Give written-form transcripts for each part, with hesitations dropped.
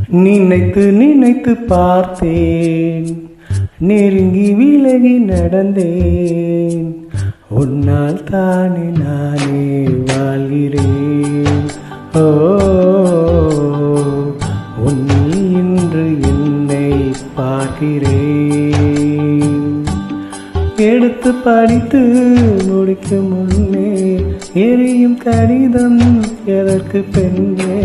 நினைத்து நினைத்து பார்த்தேன், நெருங்கி விலகி நடந்தேன். உன்னால் தானே நானே வாழ்கிறேன். ஓ, உன்னில் இன்று என்னை பார்க்கிறேன். எடுத்து படித்து முடிக்கும் முன்னே எரியும் கடிதம் எதற்கு பெண்ணே?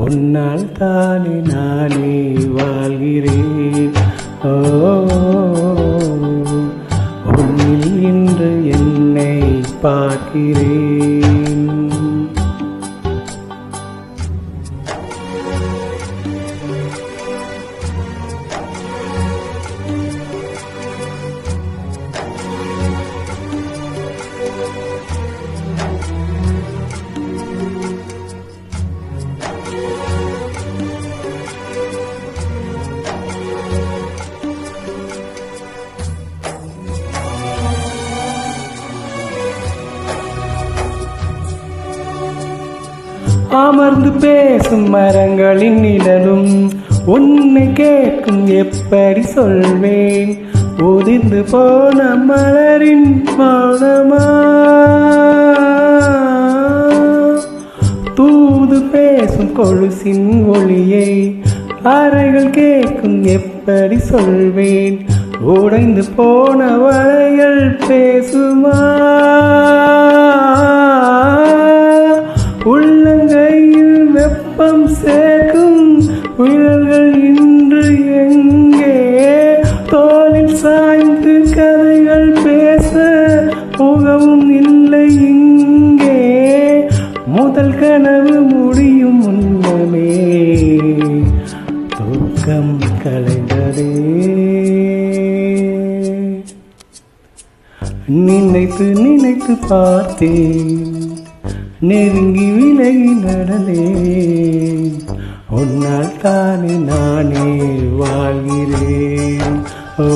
உன்னால் தானே நானே வாழ்கிறேன். ஓ, உன்னில் இன்று என்னை பார்க்கிறேன். அமர்ந்து பேசும் மரங்களின் நிழலும் உன்னை கேட்கும், எப்படி சொல்வேன்? உதிர்ந்து போன மலரின் மௌனமா? தூது பேசும் கொலுசின் ஒளியை அறைகள் கேட்கும், எப்படி சொல்வேன்? உடைந்து போன வளைகள் பேசுமா? உள்ளங்கையில் வெப்பம் சேர்க்கும் உயிர்கள் இன்று எங்கே? தோளில் சாய்ந்து கதைகள் பேச முகமும் இல்லை இங்கே. முதல் கனவு முடியும் முன்னமே தூக்கம் கலைந்ததே. நினைத்து நினைத்து பார்த்தேன், நெருங்கி விலகி நடந்தேன். உன்னால் தானே நானே வாழ்கிறேன். ஓ,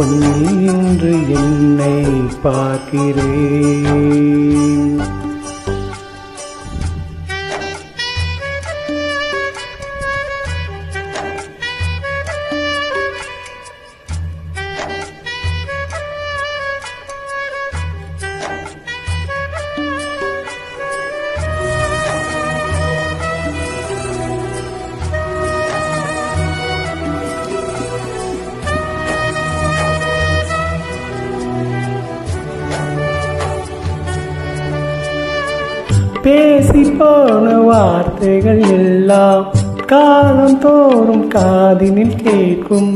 உன்னில் இன்று என்னை பார்க்கிறேன். பேசி போன வார்த்தைகள் எல்லாம் காலம் தோறும் காதினில் கேட்கும்.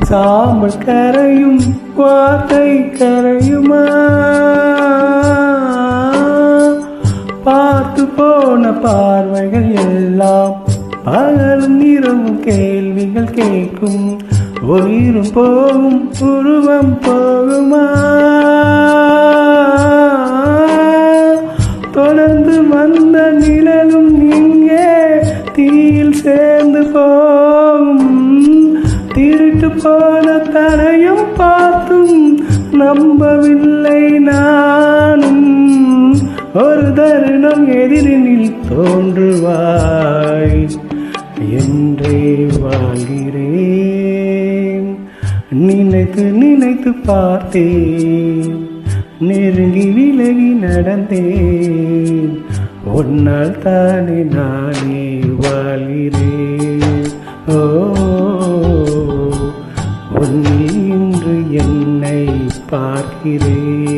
சாம்பல் கரையும் வார்த்தை கரையுமா? பார்த்து போன பார்வைகள் எல்லாம் பகலும் இரவும் கேள்விகள் கேட்கும். உயிரும் போகும் உருவம் போகுமா? தொடர்ந்து வந்த நிழலும் இங்கே தீயில் சேர்ந்து போகும். திருட்டு போன தரையும் பார்த்தும் நம்பவில்லை நானும். ஒரு தருணம் எதிரினில் தோன்றுவாய் என்றே வாழ்கிறேன். நினைத்து நினைத்து பார்த்தேன், நெருங்கி விலகி நடந்தேன். உன்னால் தானே நானே வாழ்கிறேன். ஓ, உன்னில் இன்று என்னை பார்க்கிறேன்.